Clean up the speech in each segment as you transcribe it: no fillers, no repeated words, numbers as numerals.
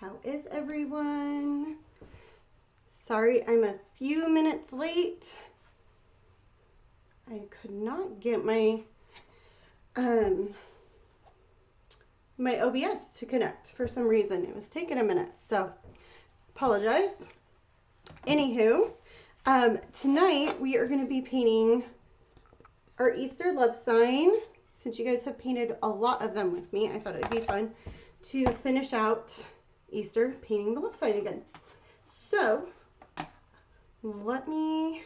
How is everyone? Sorry, I'm a few minutes late. I could not get my my OBS to connect for some reason. It was taking a minute, so apologize. Anywho, tonight we are going to be painting our Easter love sign. Since you guys have painted a lot of them with me, I thought it would be fun to finish out Easter painting the love sign again. So let me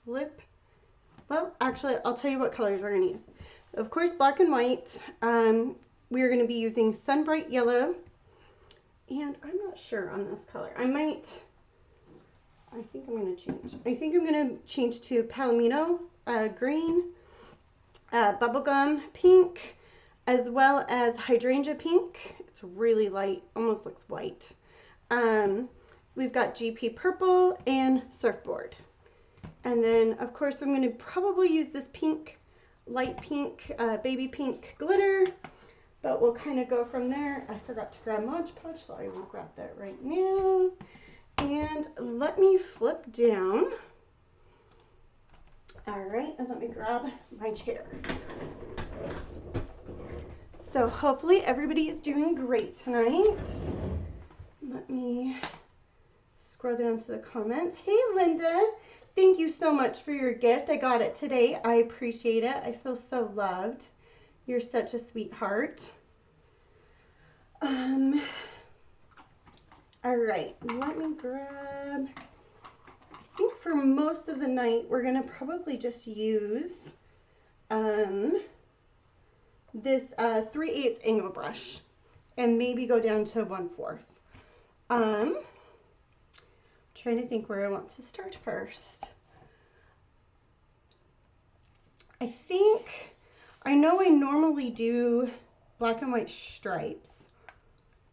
flip. Well, actually, I'll tell you what colors we're going to use. Of course, black and white. We're going to be using Sunbright Yellow. And I'm not sure on this color. I think I'm going to change. I think I'm going to change to Palomino green, bubblegum pink, as well as hydrangea pink. It's really light, almost looks white. We've got GP purple and surfboard. And then, of course, I'm going to probably use this pink, light pink, baby pink glitter. But we'll kind of go from there. I forgot to grab Mod Podge, so I will grab that right now. And let me flip down. All right, and let me grab my chair. So hopefully everybody is doing great tonight. Let me scroll down to the comments. Hey, Linda. Thank you so much for your gift. I got it today. I appreciate it. I feel so loved. You're such a sweetheart. All right, let me grab, I think for most of the night, we're gonna probably just use this 3/8 angle brush and maybe go down to 1/4. Trying to think where I want to start first. I know I normally do black and white stripes.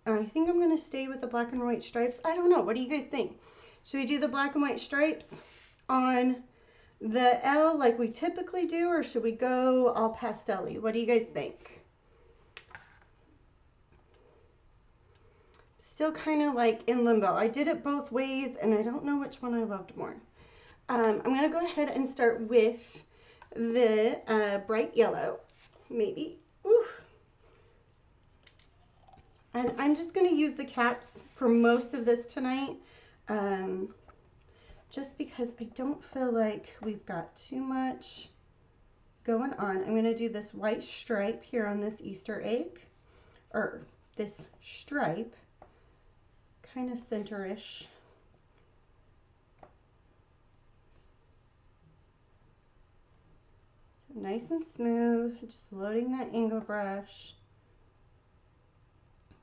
I think I'm going to stay with the black and white stripes. I don't know. What do you guys think? Should we do the black and white stripes on the L like we typically do, or should we go all pastel-y? What do you guys think? Still kind of like in limbo. I did it both ways, and I don't know which one I loved more. I'm going to go ahead and start with the bright yellow, maybe. Ooh. And I'm just going to use the caps for most of this tonight, just because I don't feel like we've got too much going on. I'm going to do this white stripe here on this Easter egg, or this stripe, kind of center-ish. So nice and smooth, just loading that angle brush.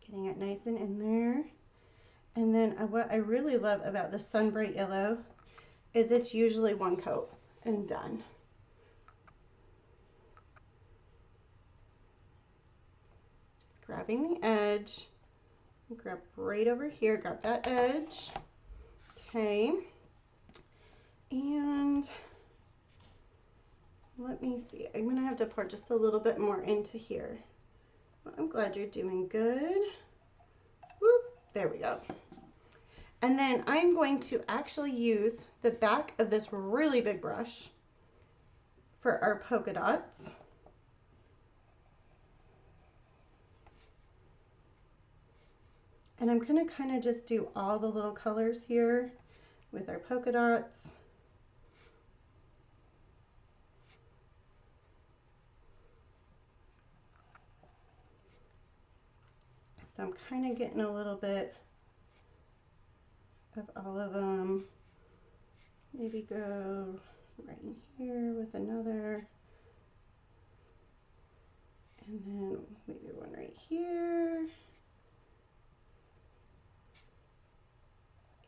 Getting it nice and in there. And then what I really love about the Sunbright Yellow is it's usually one coat and done. Just grabbing the edge. Grab right over here, grab that edge. Okay. And let me see. I'm going to have to pour just a little bit more into here. Well, I'm glad you're doing good. Whoop, there we go. And then I'm going to actually use the back of this really big brush for our polka dots. And I'm going to kind of just do all the little colors here with our polka dots. So I'm kind of getting a little bit of all of them. Maybe go right in here with another. And then maybe one right here.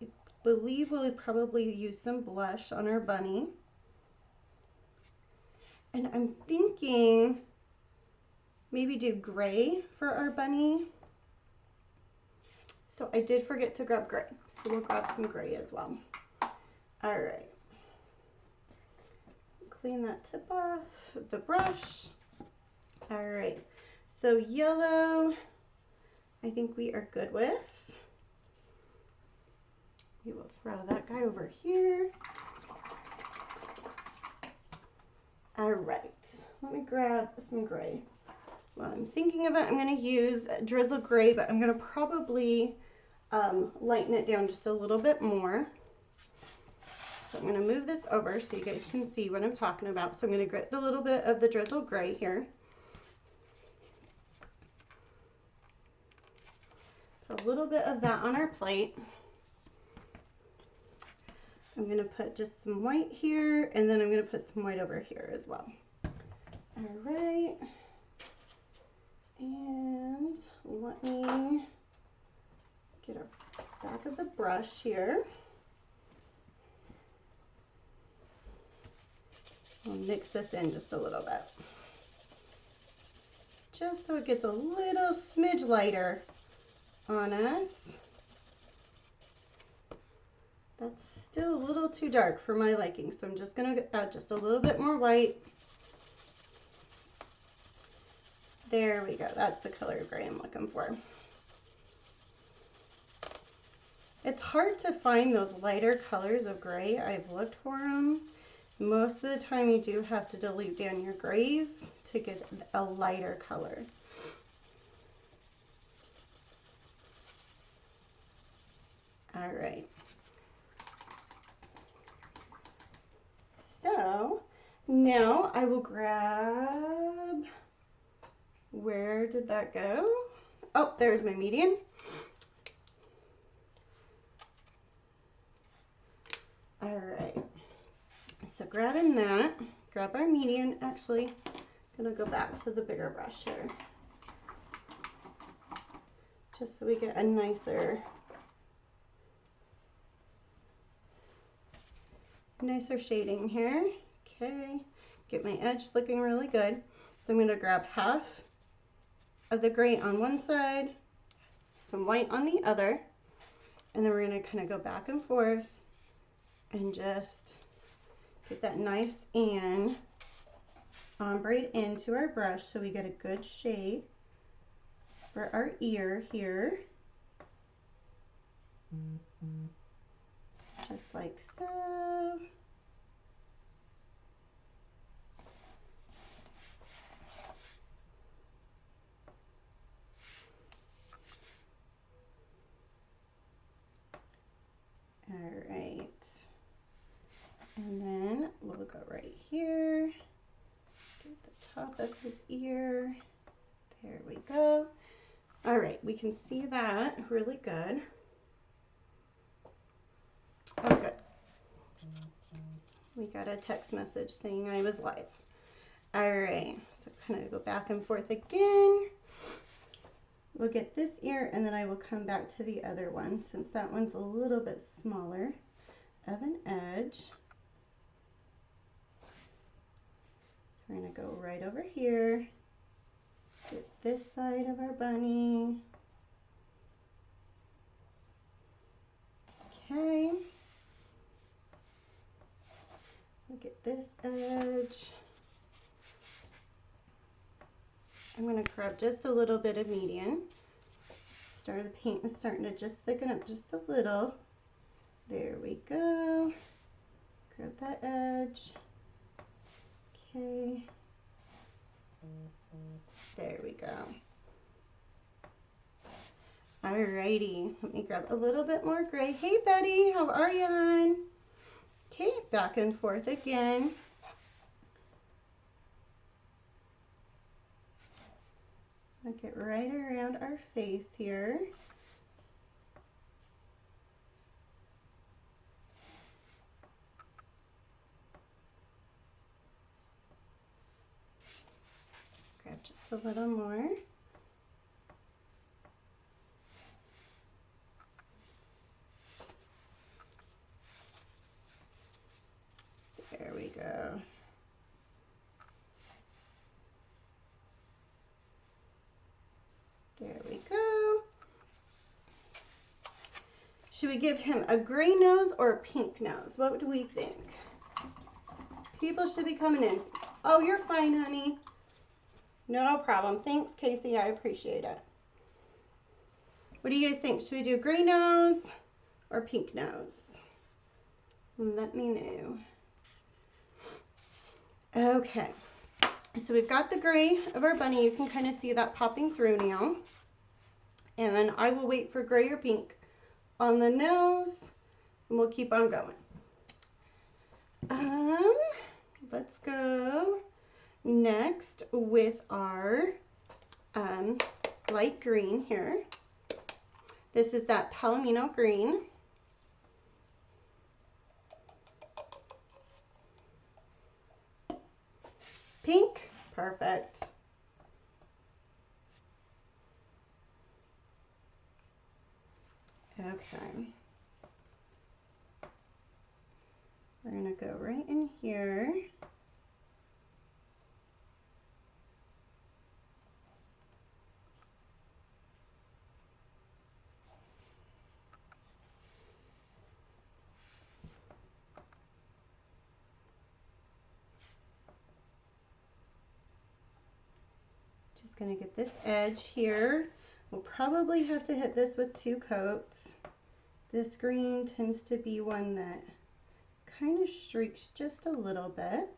I believe we'll probably use some blush on our bunny. And I'm thinking maybe do gray for our bunny. So I did forget to grab gray, so we'll grab some gray as well. All right. Clean that tip off the brush. All right, so yellow, I think we are good with. We will throw that guy over here. All right, let me grab some gray. While I'm thinking of it, I'm going to use Drizzle Gray, but I'm going to probably lighten it down just a little bit more. So I'm going to move this over so you guys can see what I'm talking about. So I'm going to get a little bit of the Drizzle Gray here. Put a little bit of that on our plate. I'm going to put just some white here, and then I'm going to put some white over here as well. All right. And let me get our back of the brush here. I'll mix this in just a little bit, just so it gets a little smidge lighter on us. That's still a little too dark for my liking, so I'm just going to add just a little bit more white. There we go. That's the color of gray I'm looking for. It's hard to find those lighter colors of gray. I've looked for them. Most of the time you do have to dilute down your grays to get a lighter color. All right. So now I will grab, where did that go? Oh, there's my median. All right, so grabbing that, grab our median. Actually, I'm gonna go back to the bigger brush here, just so we get a nicer shading here. Okay, get my edge looking really good. So I'm gonna grab half of the gray on one side, some white on the other, and then we're gonna kind of go back and forth and just get that nice and ombre into our brush so we get a good shade for our ear here. Just like so. All right. And then we'll go right here, get the top of his ear. There we go. All right, we can see that really good. Oh, good. We got a text message saying I was live. All right, so kind of go back and forth again. We'll get this ear, and then I will come back to the other one since that one's a little bit smaller of an edge. So we're going to go right over here, get this side of our bunny. Okay. Look at this edge. I'm going to grab just a little bit of median. The paint is starting to just thicken up just a little. There we go. Grab that edge. Okay. There we go. Alrighty, let me grab a little bit more gray. Hey Betty, how are you, hon? Okay, back and forth again. I'll get right around our face here. Grab just a little more. There we go. There we go. Should we give him a gray nose or a pink nose? What do we think? People should be coming in. Oh, you're fine, honey. No problem. Thanks, Casey. I appreciate it. What do you guys think? Should we do a gray nose or pink nose? Let me know. Okay, so we've got the gray of our bunny. You can kind of see that popping through now. And then I will wait for gray or pink on the nose, and we'll keep on going. Let's go next with our light green here. This is that Palomino green. Pink, perfect. Okay. We're gonna go right in here. Just gonna get this edge here. We'll probably have to hit this with 2 coats. This green tends to be one that kind of streaks just a little bit.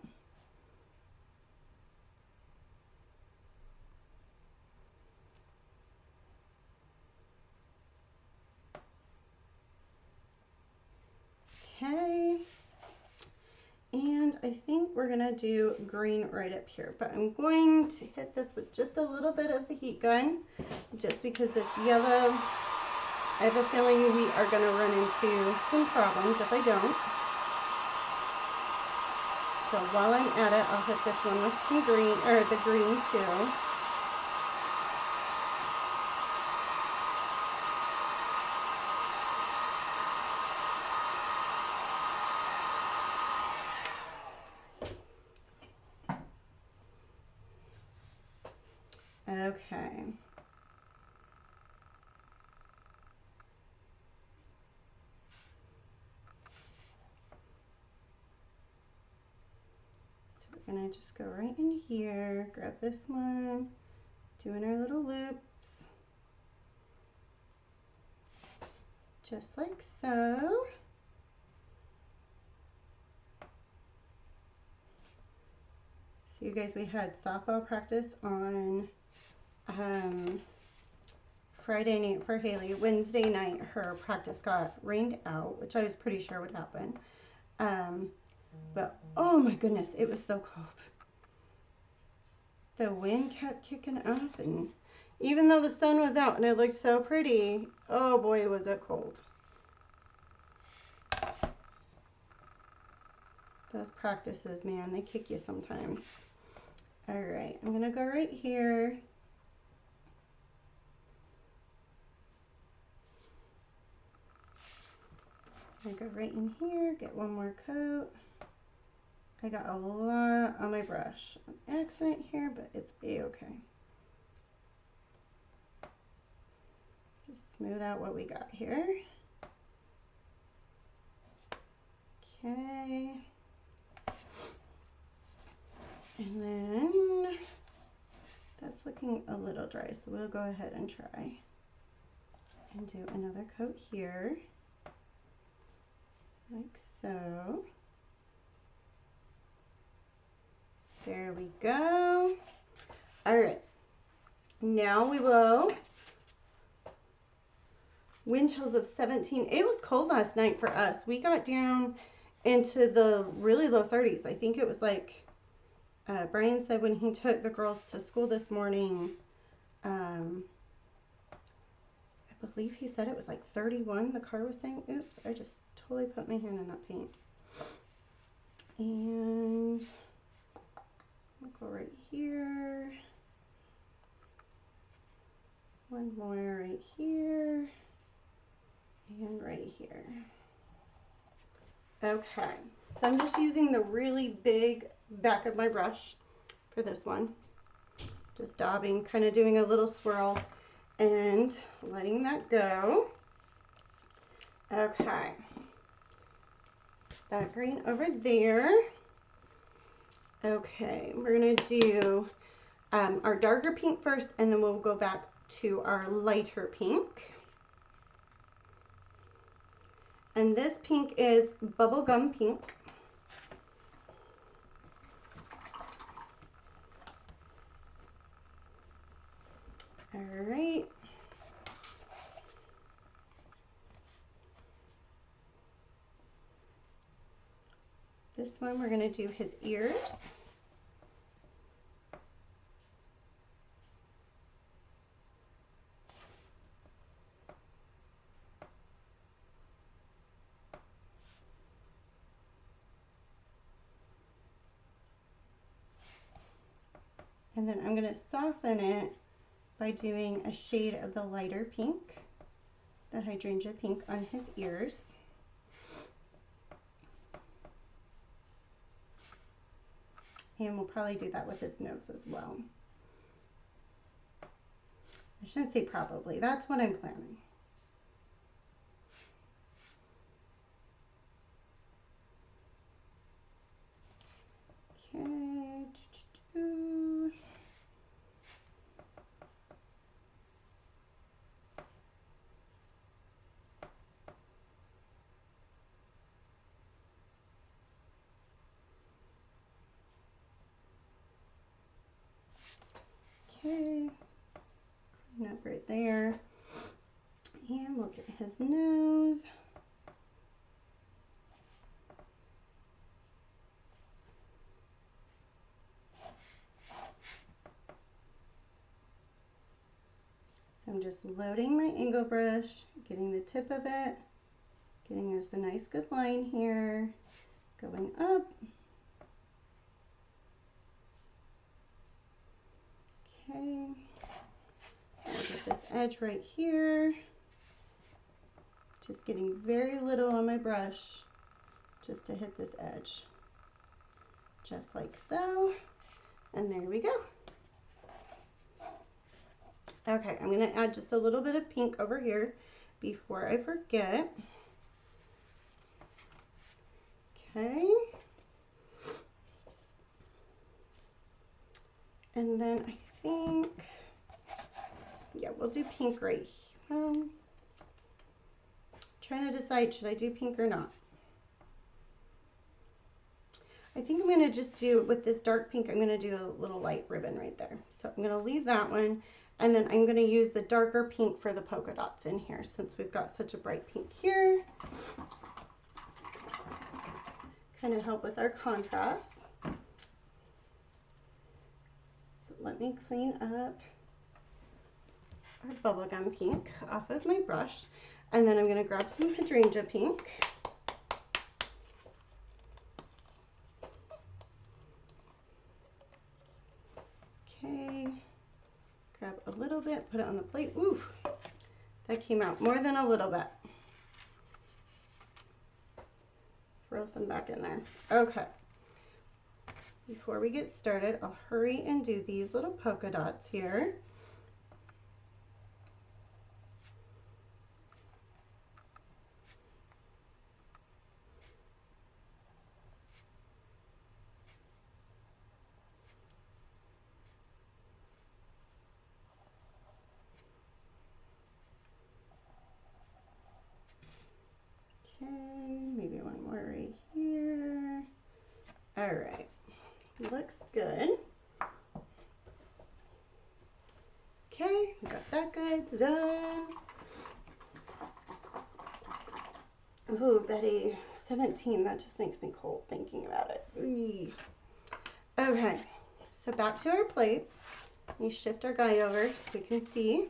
Okay, and I think we're gonna do green right up here, but I'm going to hit this with just a little bit of the heat gun, just because this yellow, I have a feeling we are gonna run into some problems if I don't. So while I'm at it, I'll hit this one with some green, or the green too. Okay. So we're gonna just go right in here, grab this one, doing our little loops, just like so. So you guys, we had softball practice on Friday night for Haley. Wednesday night, her practice got rained out, which I was pretty sure would happen. But oh my goodness, it was so cold. The wind kept kicking up, and even though the sun was out and it looked so pretty, oh boy, was it cold. Those practices, man, they kick you sometimes. All right, I'm gonna go right here. I go right in here, get one more coat. I got a lot on my brush. An accident here, but it's a-okay. Just smooth out what we got here. Okay. And then that's looking a little dry, so we'll go ahead and try and do another coat here, like so. There we go. All right, now we will, wind chills of 17. It was cold last night for us. We got down into the really low 30s. I think it was like, Brian said when he took the girls to school this morning, I believe he said it was like 31. The car was saying, oops, I just totally put my hand in that paint. And I'll go right here. One more right here. And right here. Okay, so I'm just using the really big back of my brush for this one. Just daubing, kind of doing a little swirl and letting that go. Okay, that green over there. Okay, we're gonna do our darker pink first, and then we'll go back to our lighter pink. And this pink is bubblegum pink. All right. This one we're going to do his ears. And then I'm going to soften it by doing a shade of the lighter pink, the hydrangea pink on his ears. And we'll probably do that with his nose as well. I shouldn't say probably, that's what I'm planning. Okay. Okay, clean up right there. And we'll get his nose. So I'm just loading my angle brush, getting the tip of it, getting us a nice good line here, going up. Okay, I'll get this edge right here. Just getting very little on my brush just to hit this edge. Just like so. And there we go. Okay, I'm gonna add just a little bit of pink over here before I forget. Okay. And then I think, yeah, we'll do pink right here. Trying to decide, should I do pink or not? I think I'm gonna just do, with this dark pink, I'm gonna do a little light ribbon right there. So I'm gonna leave that one, and then I'm gonna use the darker pink for the polka dots in here since we've got such a bright pink here. Kind of help with our contrast. So let me clean up our bubblegum pink off of my brush. And then I'm going to grab some hydrangea pink. Okay, grab a little bit, put it on the plate. Ooh, that came out more than a little bit. Throw some back in there. Okay, before we get started, I'll hurry and do these little polka dots here. Okay, maybe one more right here. All right, looks good. Okay, we got that guy done. Oh, Betty, 17, that just makes me cold thinking about it. Eee. Okay, so back to our plate. We shift our guy over so we can see.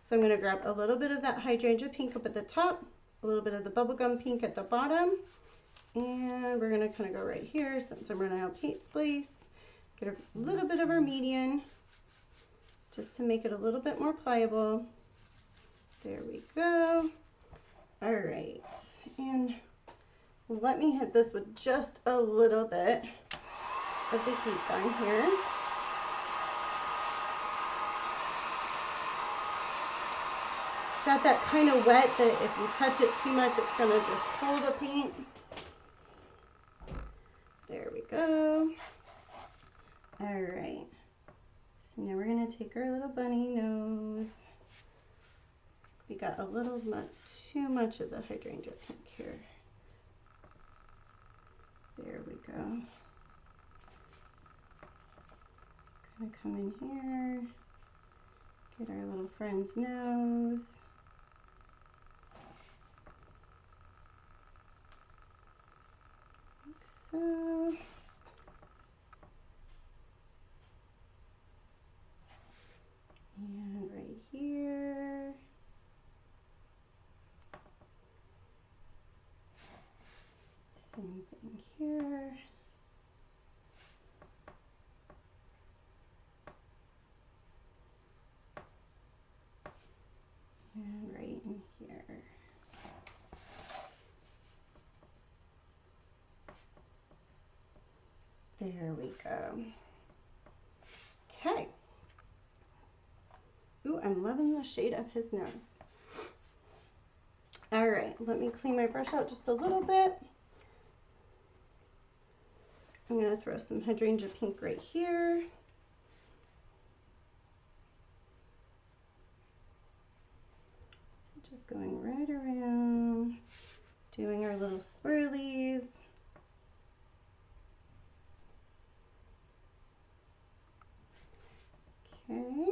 So I'm gonna grab a little bit of that hydrangea pink up at the top, a little bit of the bubblegum pink at the bottom, and we're gonna kind of go right here since I'm running out of paint space. Get a little bit of our median just to make it a little bit more pliable. There we go. All right, and let me hit this with just a little bit of the heat gun here. Got that kind of wet that if you touch it too much, it's gonna just pull the paint. There we go. All right, so now we're gonna take our little bunny nose, We got a little too much of the hydrangea pink here. There we go. Gonna come in here, get our little friend's nose. Like so. And right here. Same thing here. And right in here. There we go. Okay. Ooh, I'm loving the shade of his nose. All right, let me clean my brush out just a little bit. I'm gonna throw some hydrangea pink right here. So just going right around, doing our little swirlies. Okay.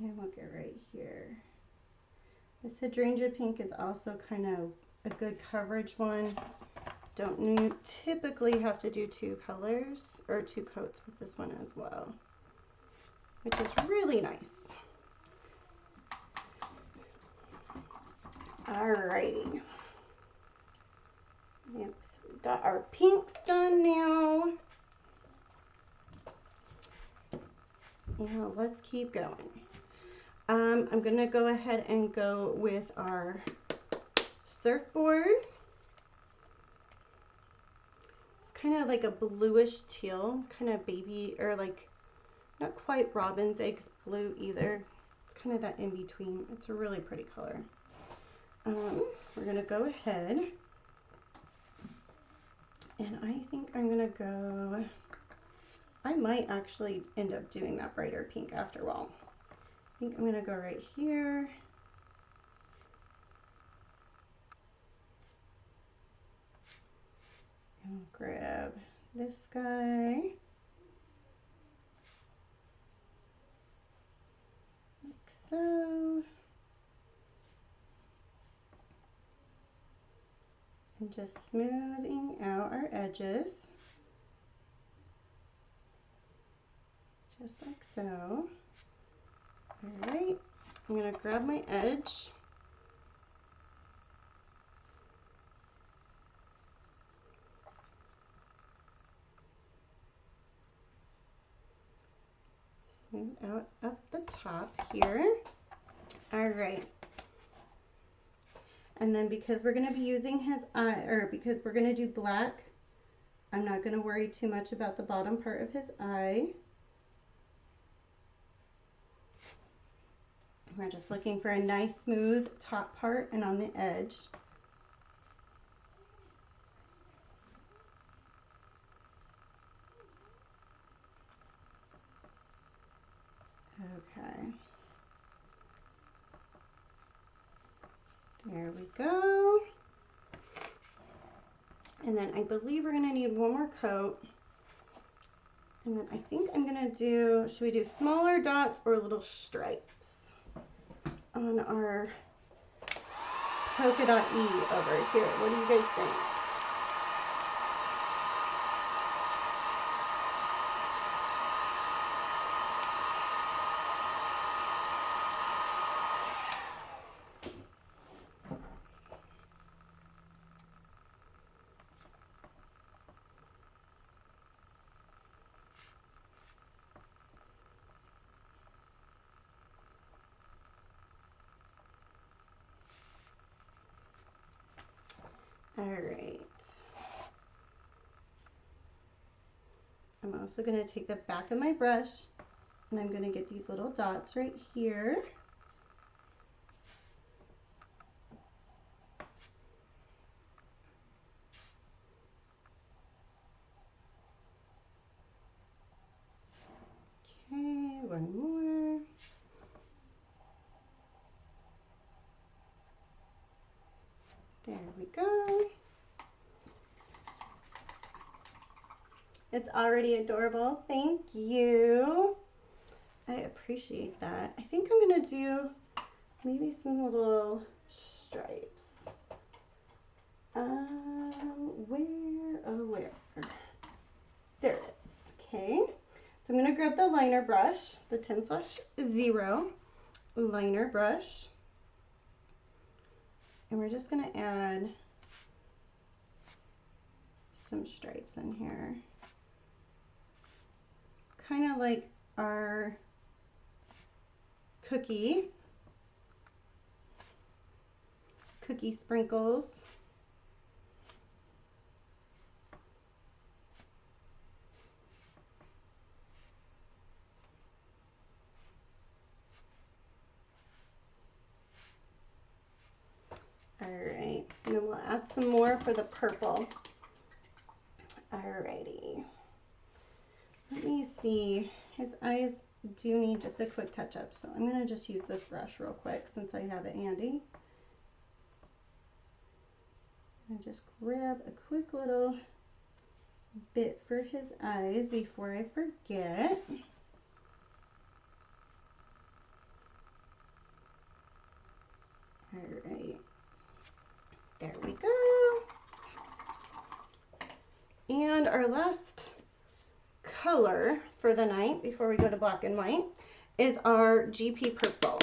And we'll get right here. This hydrangea pink is also kind of a good coverage one. Don't typically have to do two colors or two coats with this one as well, which is really nice. Alrighty. Yep, so we got our pinks done now. Now let's keep going. I'm gonna go ahead and go with our surfboard. It's kind of like a bluish teal, kind of baby, or like not quite robin's eggs blue either. It's kind of that in between. It's a really pretty color. We're gonna go ahead, and I think I'm gonna go, I might actually end up doing that brighter pink after all. I think I'm gonna go right here. And I'll grab this guy. Like so. And just smoothing out our edges. Just like so. All right, I'm gonna grab my edge. Smooth out up the top here. All right. And then because we're gonna be using his eye, or because we're gonna do black, I'm not gonna worry too much about the bottom part of his eye. We're just looking for a nice smooth top part and on the edge. Okay. There we go. And then I believe we're gonna need one more coat. And then I think I'm gonna do, should we do smaller dots or little stripes on our polka dot E over here? What do you guys think? All right. I'm also going to take the back of my brush and I'm going to get these little dots right here. There we go. It's already adorable. Thank you. I appreciate that. I think I'm gonna do maybe some little stripes. Where? There it is. Okay. So I'm gonna grab the liner brush, the 10/0 liner brush. And we're just gonna add some stripes in here. Kind of like our cookie sprinkles. All right, and then we'll add some more for the purple. Alrighty. Let me see. His eyes do need just a quick touch up, so I'm gonna just use this brush real quick since I have it handy. And just grab a quick little bit for his eyes before I forget. All right, there we go. And our last color for the night before we go to black and white is our GP purple.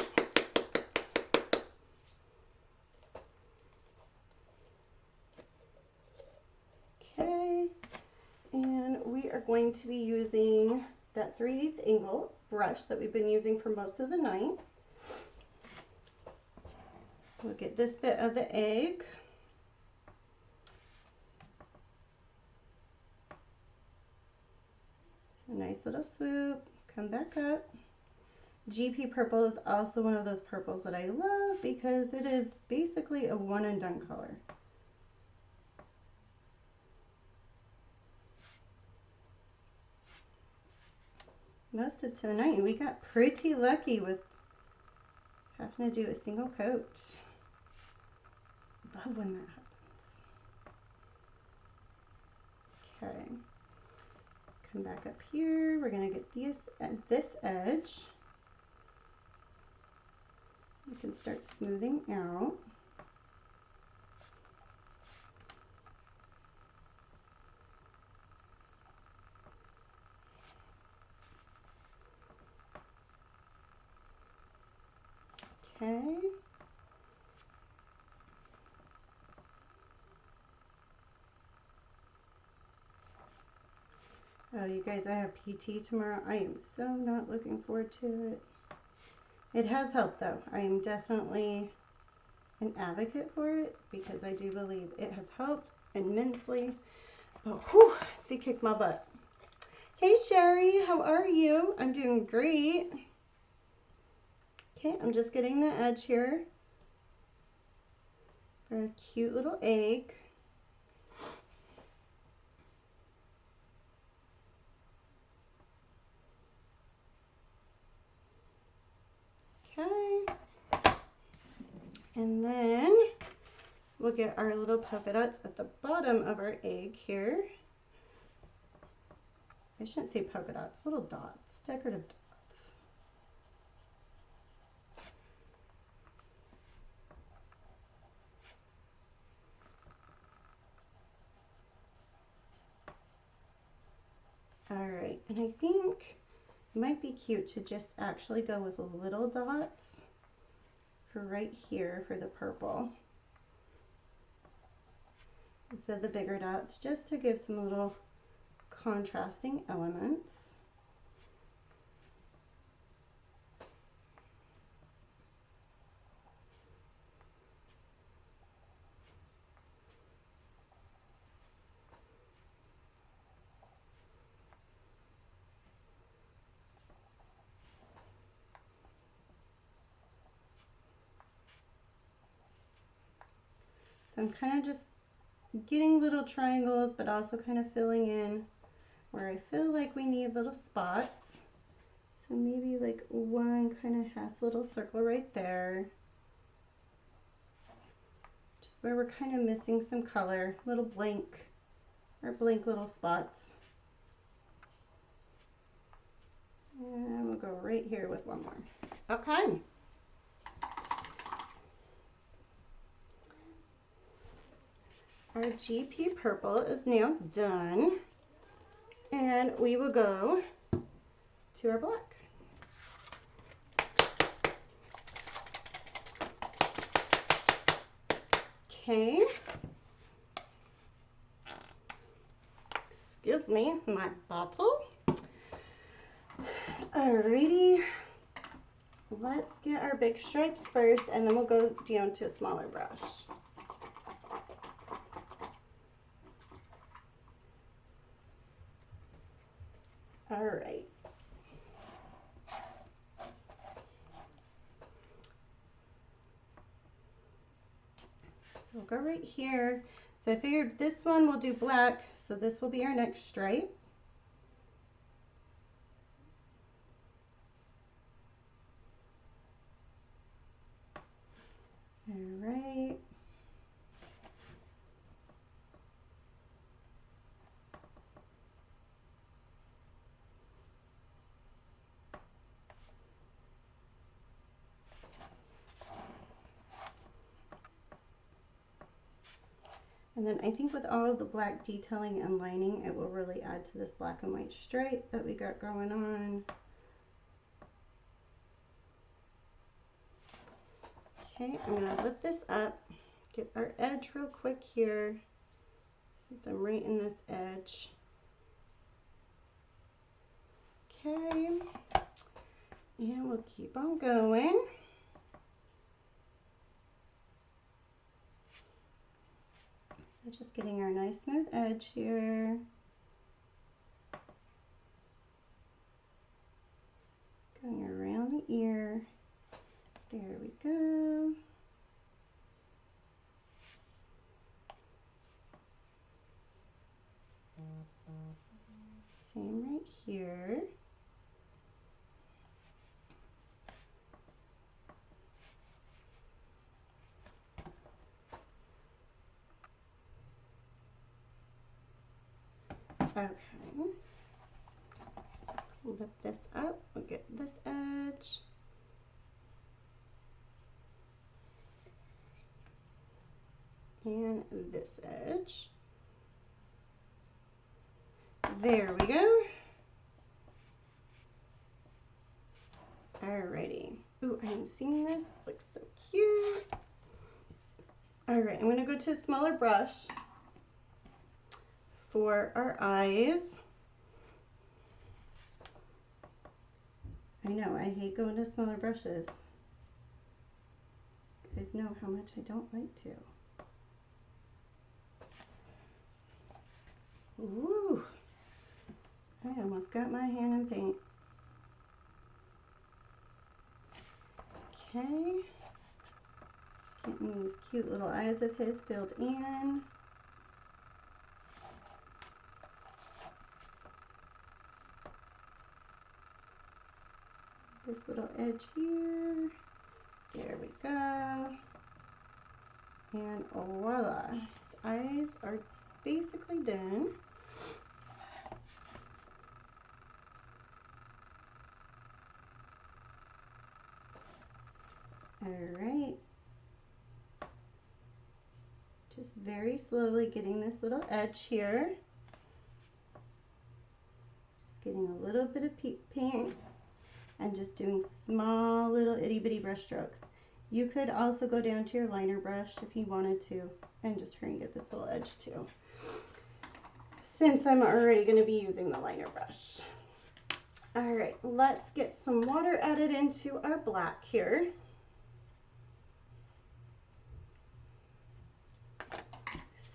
Okay, and we are going to be using that 3/8 angle brush that we've been using for most of the night. We'll get this bit of the egg. So nice little swoop, come back up. GP purple is also one of those purples that I love because it is basically a one and done color. Most of tonight we got pretty lucky with having to do a single coat. Love when that happens. Okay, come back up here. We're gonna get these at this edge. You can start smoothing out. Okay. Oh, you guys, I have PT tomorrow. I am so not looking forward to it. It has helped though. I am definitely an advocate for it because I do believe it has helped immensely. But whew, they kicked my butt. Hey Sherry, how are you? I'm doing great. Okay, I'm just getting the edge here for a cute little egg. Okay, and then we'll get our little polka dots at the bottom of our egg here. I shouldn't say polka dots, little dots, decorative dots. All right, and I think it might be cute to just actually go with little dots for right here for the purple instead of the bigger dots, just to give some little contrasting elements. So I'm kind of just getting little triangles, but also kind of filling in where I feel like we need little spots. So maybe like one kind of half little circle right there. Just where we're kind of missing some color, little blank little spots. And we'll go right here with one more. Okay. Our GP purple is now done. And we will go to our black. Okay. Excuse me, my bottle. Alrighty. Let's get our big stripes first, and then we'll go down to a smaller brush. Alright. So we'll go right here. So I figured this one will do black, so this will be our next stripe. Alright. And then I think with all of the black detailing and lining, it will really add to this black and white stripe that we got going on. Okay, I'm going to lift this up, get our edge real quick here, since I'm right in this edge. Okay, and we'll keep on going. So just getting our nice smooth edge here. Going around the ear. There we go. Same right here. Okay. Lift this up. We'll get this edge. And this edge. There we go. Alrighty. Ooh, I am seeing this. Looks so cute. Alright, I'm going to go to a smaller brush for our eyes. I know, I hate going to smaller brushes. You guys know how much I don't like to. Ooh, I almost got my hand in paint. Okay, getting these cute little eyes of his filled in. This little edge here. There we go. And voila, his eyes are basically done. Alright. Just very slowly getting this little edge here. Just getting a little bit of paint and just doing small little itty bitty brush strokes. You could also go down to your liner brush if you wanted to and just try and get this little edge too, since I'm already going to be using the liner brush. Alright, let's get some water added into our black here.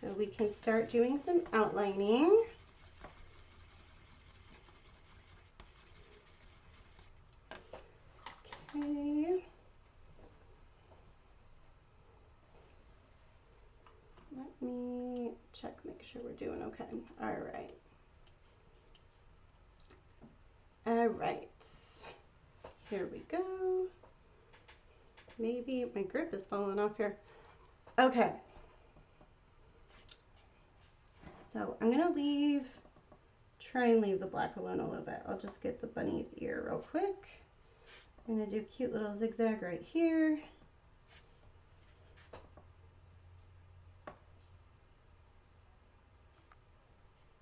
So we can start doing some outlining. Okay. Let me check, make sure we're doing okay. All right. All right. Here we go. Maybe my grip is falling off here. Okay. So I'm gonna try and leave the black alone a little bit. I'll just get the bunny's ear real quick. I'm gonna do a cute little zigzag right here.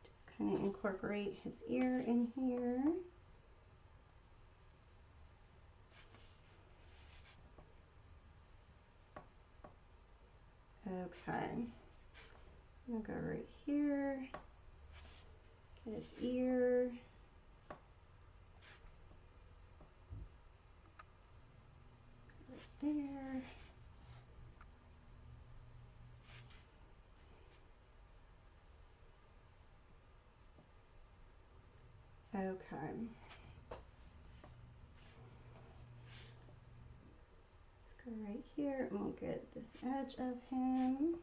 Just kind of incorporate his ear in here. Okay, I'm gonna go right here, get his ear. Right there. Okay. Let's go right here and we'll get this edge of him.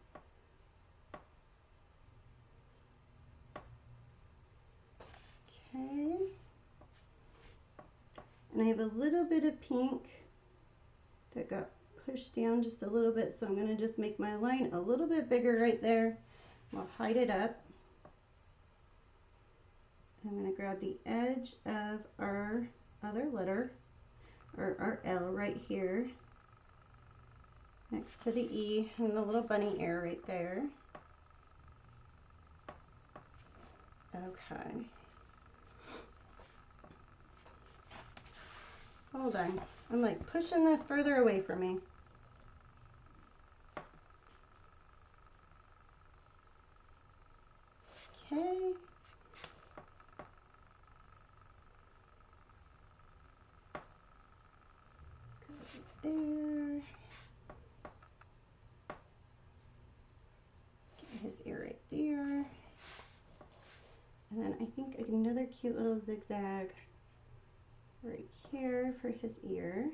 Okay. And I have a little bit of pink that got pushed down just a little bit, so I'm going to just make my line a little bit bigger right there. I'll hide it up. I'm going to grab the edge of our other letter, or our L right here, next to the E and the little bunny ear right there. Okay. Hold on. I'm like pushing this further away from me. Okay. Go right there. Get his ear right there. And then I think another cute little zigzag right here for his ear,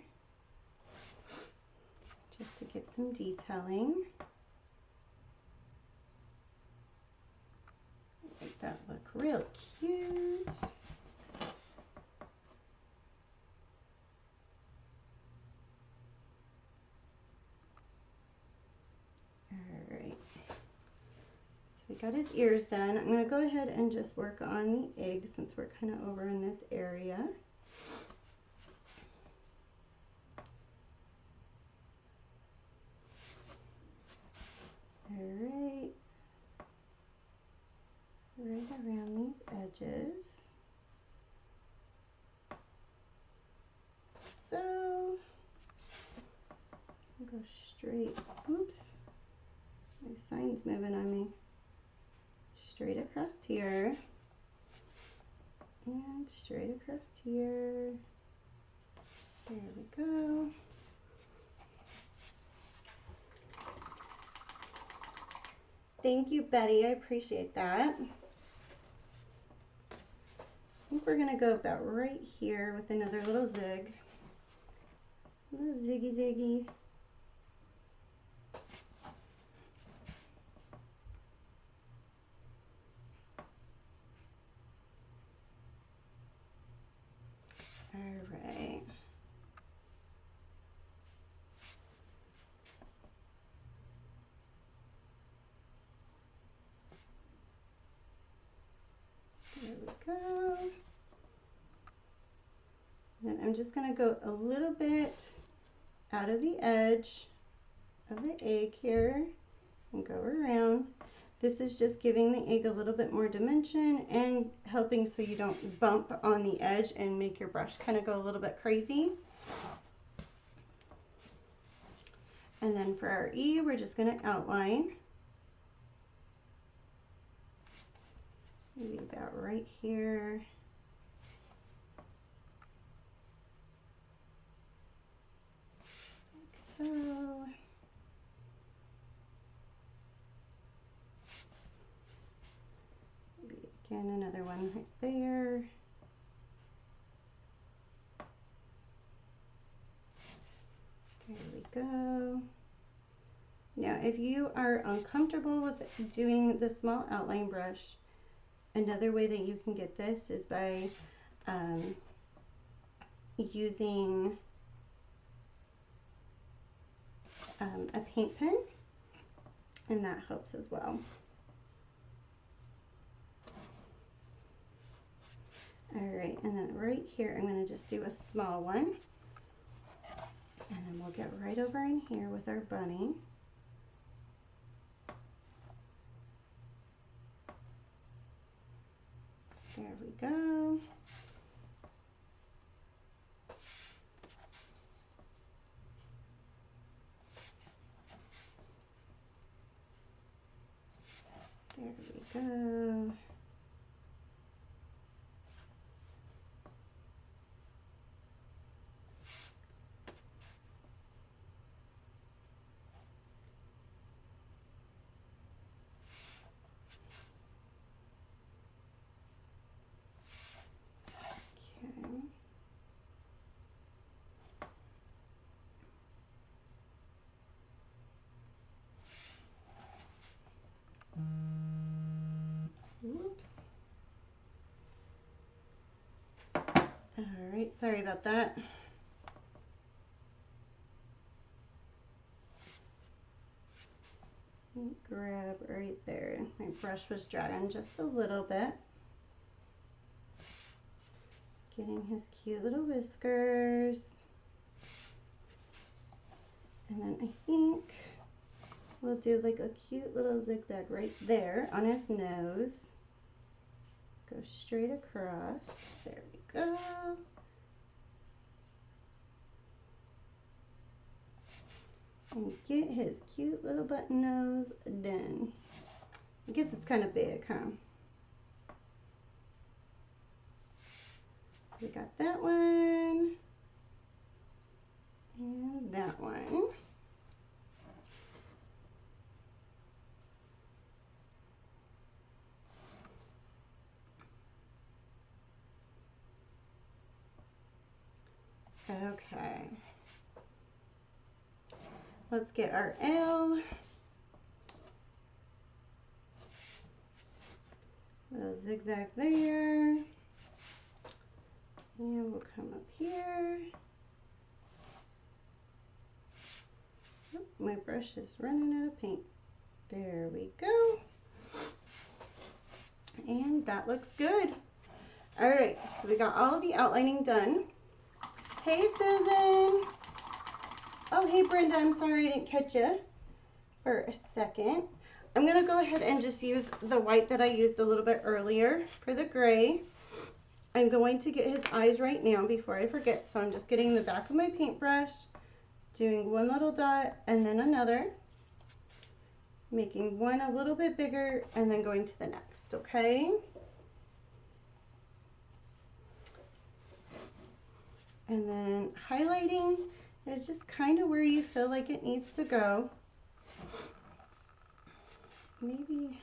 just to get some detailing. Make that look real cute. Alright, so we got his ears done. I'm going to go ahead and just work on the egg since we're kind of over in this area. Alright, right around these edges. So, I'll go straight, oops, my sign's moving on me. Straight across here, and straight across here. There we go. Thank you, Betty. I appreciate that. I think we're gonna go about right here with another little zig. A little ziggy ziggy. All right. There we go. Then I'm just gonna go a little bit out of the edge of the egg here and go around. This is just giving the egg a little bit more dimension and helping so you don't bump on the edge and make your brush kind of go a little bit crazy. And then for our E, we're just going to outline. Maybe about right here. Like so. Maybe again another one right there. There we go. Now, if you are uncomfortable with doing the small outline brush, another way that you can get this is by using a paint pen, and that helps as well. All right, and then right here, I'm gonna just do a small one. And then we'll get right over in here with our bunny. There we go. There we go. Okay. Whoops. All right, sorry about that. Grab right there. My brush was dragging just a little bit. Getting his cute little whiskers. And then I think we'll do like a cute little zigzag right there on his nose. Go straight across. There we go. And get his cute little button nose done. I guess it's kind of big, huh? So we got that one. And that one. Okay. Let's get our L. Little zigzag there. And we'll come up here. Oh, my brush is running out of paint. There we go. And that looks good. All right, so we got all of the outlining done. Hey, Susan. Oh, hey, Brenda. I'm sorry I didn't catch you for a second. I'm going to go ahead and just use the white that I used a little bit earlier for the gray. I'm going to get his eyes right now before I forget. So I'm just getting the back of my paintbrush, doing one little dot and then another, making one a little bit bigger and then going to the next, okay? And then highlighting is just kind of where you feel like it needs to go. Maybe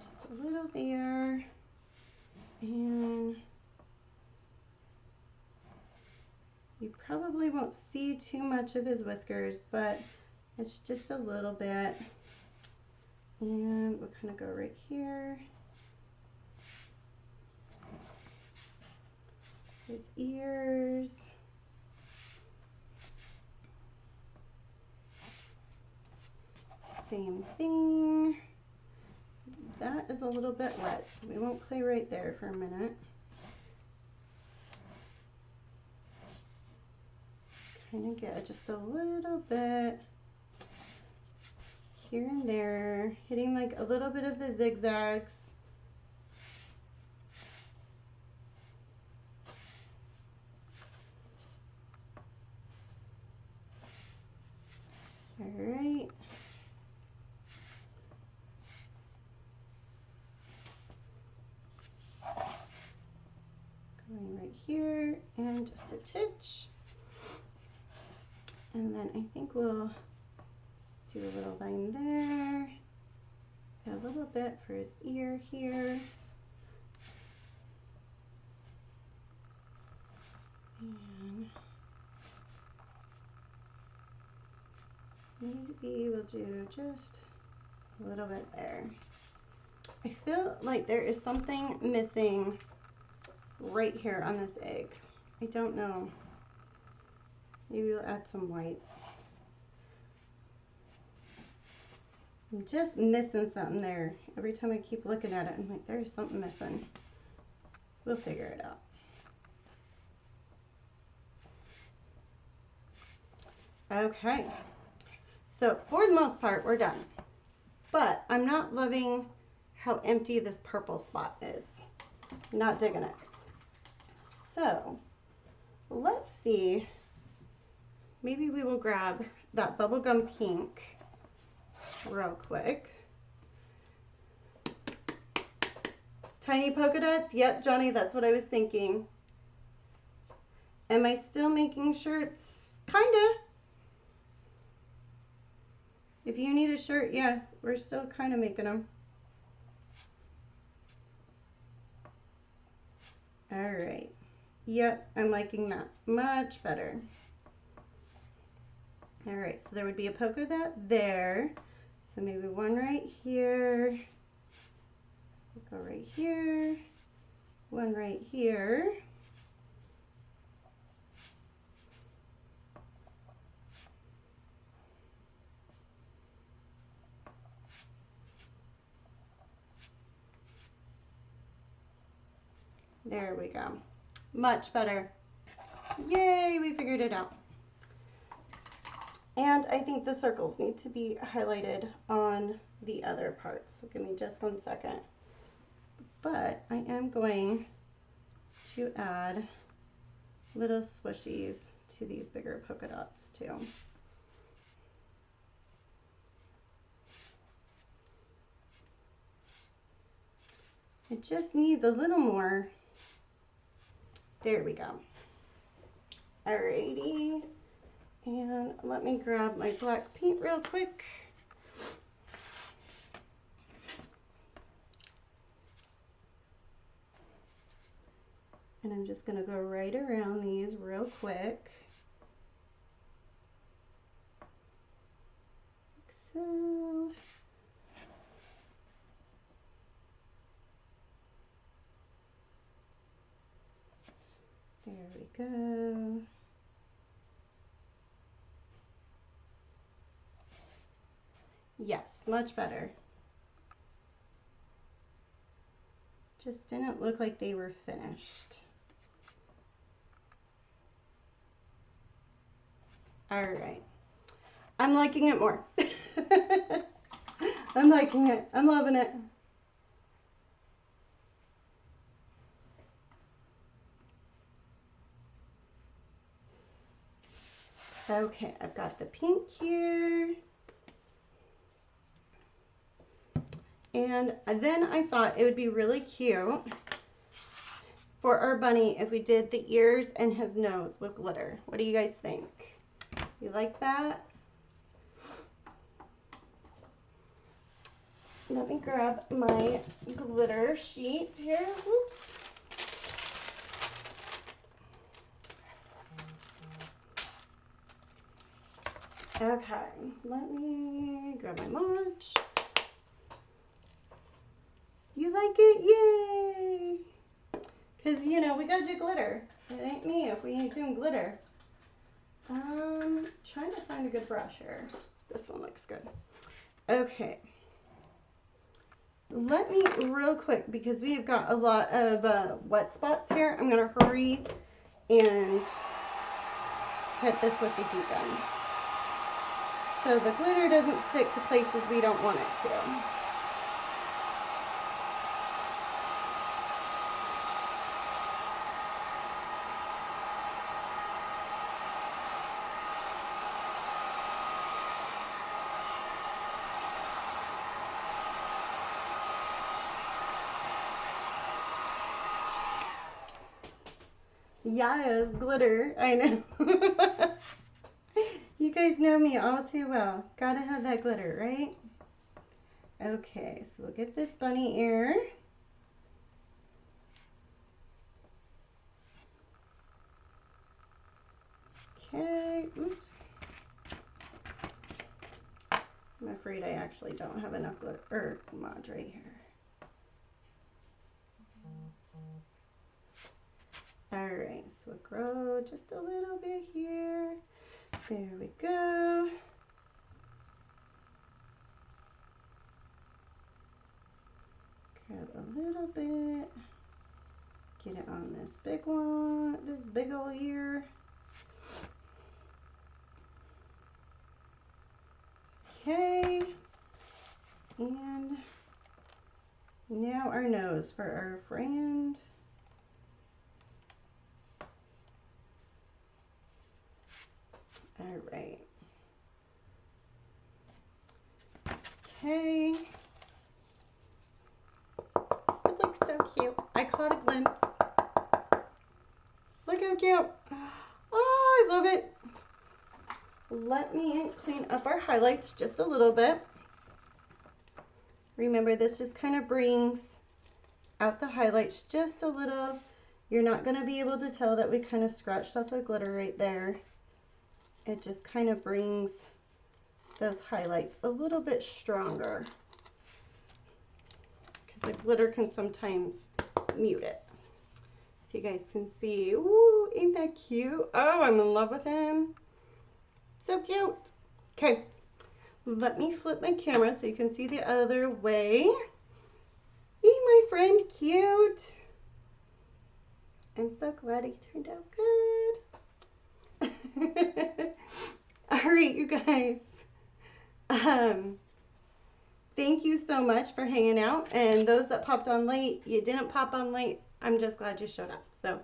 just a little there. And you probably won't see too much of his whiskers, but it's just a little bit. And we'll kind of go right here. His ears. Same thing. That is a little bit wet, so we won't play right there for a minute. Kind of get just a little bit here and there, hitting like a little bit of the zigzags. All right. Going right here and just a titch. And then I think we'll do a little line there. And a little bit for his ear here. And maybe we'll do just a little bit there. I feel like there is something missing right here on this egg. I don't know. Maybe we'll add some white. I'm just missing something there. Every time I keep looking at it, I'm like, there's something missing. We'll figure it out. Okay, so for the most part, we're done. But I'm not loving how empty this purple spot is. Not digging it. So let's see. Maybe we will grab that bubblegum pink real quick. Tiny polka dots? Yep, Johnny, that's what I was thinking. Am I still making shirts? Kinda. If you need a shirt, yeah, we're still kind of making them. All right. Yep, I'm liking that much better. All right, so there would be a polka dot there. So maybe one right here. We'll go right here. One right here. There we go. Much better. Yay, we figured it out. And I think the circles need to be highlighted on the other parts. So give me just 1 second. But I am going to add little swishies to these bigger polka dots too. It just needs a little more. There we go. Alrighty. And let me grab my black paint real quick. And I'm just gonna go right around these real quick. Like so. There we go. Yes, much better. Just didn't look like they were finished. All right. I'm liking it more. I'm liking it. I'm loving it. Okay, I've got the pink here. And then I thought it would be really cute for our bunny if we did the ears and his nose with glitter. What do you guys think? You like that? Let me grab my glitter sheet here. Oops. Okay, let me grab my munch. You like it? Yay! Because, you know, we gotta do glitter. It ain't me if we ain't doing glitter. Trying to find a good brush here. This one looks good. Okay. Let me real quick, because we have got a lot of wet spots here. I'm gonna hurry and hit this with the heat gun, so the glitter doesn't stick to places we don't want it to. Yes, glitter, I know. You guys know me all too well. Gotta have that glitter, right? Okay, so we'll get this bunny ear. Okay, oops. I'm afraid I actually don't have enough glitter, or mod right here. Alright, so we'll grow just a little bit here. There we go. Grab a little bit. Get it on this big one, this big old ear. Okay. And now our nose for our friend. All right. Okay. It looks so cute. I caught a glimpse. Look how cute. Oh, I love it. Let me clean up our highlights just a little bit. Remember, this just kind of brings out the highlights just a little. You're not going to be able to tell that we kind of scratched off the glitter right there. It just kind of brings those highlights a little bit stronger, because the glitter can sometimes mute it. So you guys can see. Ooh, ain't that cute? Oh, I'm in love with him. So cute. Okay, let me flip my camera so you can see the other way. Hey, my friend, cute. I'm so glad he turned out good. All right, you guys. Thank you so much for hanging out. And those that popped on late, you didn't pop on late, I'm just glad you showed up. So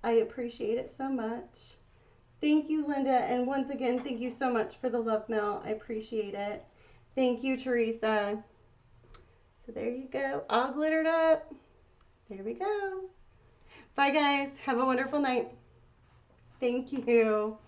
I appreciate it so much. Thank you, Linda. And once again, thank you so much for the love mail. I appreciate it. Thank you, Teresa. So there you go. All glittered up. There we go. Bye, guys. Have a wonderful night. Thank you.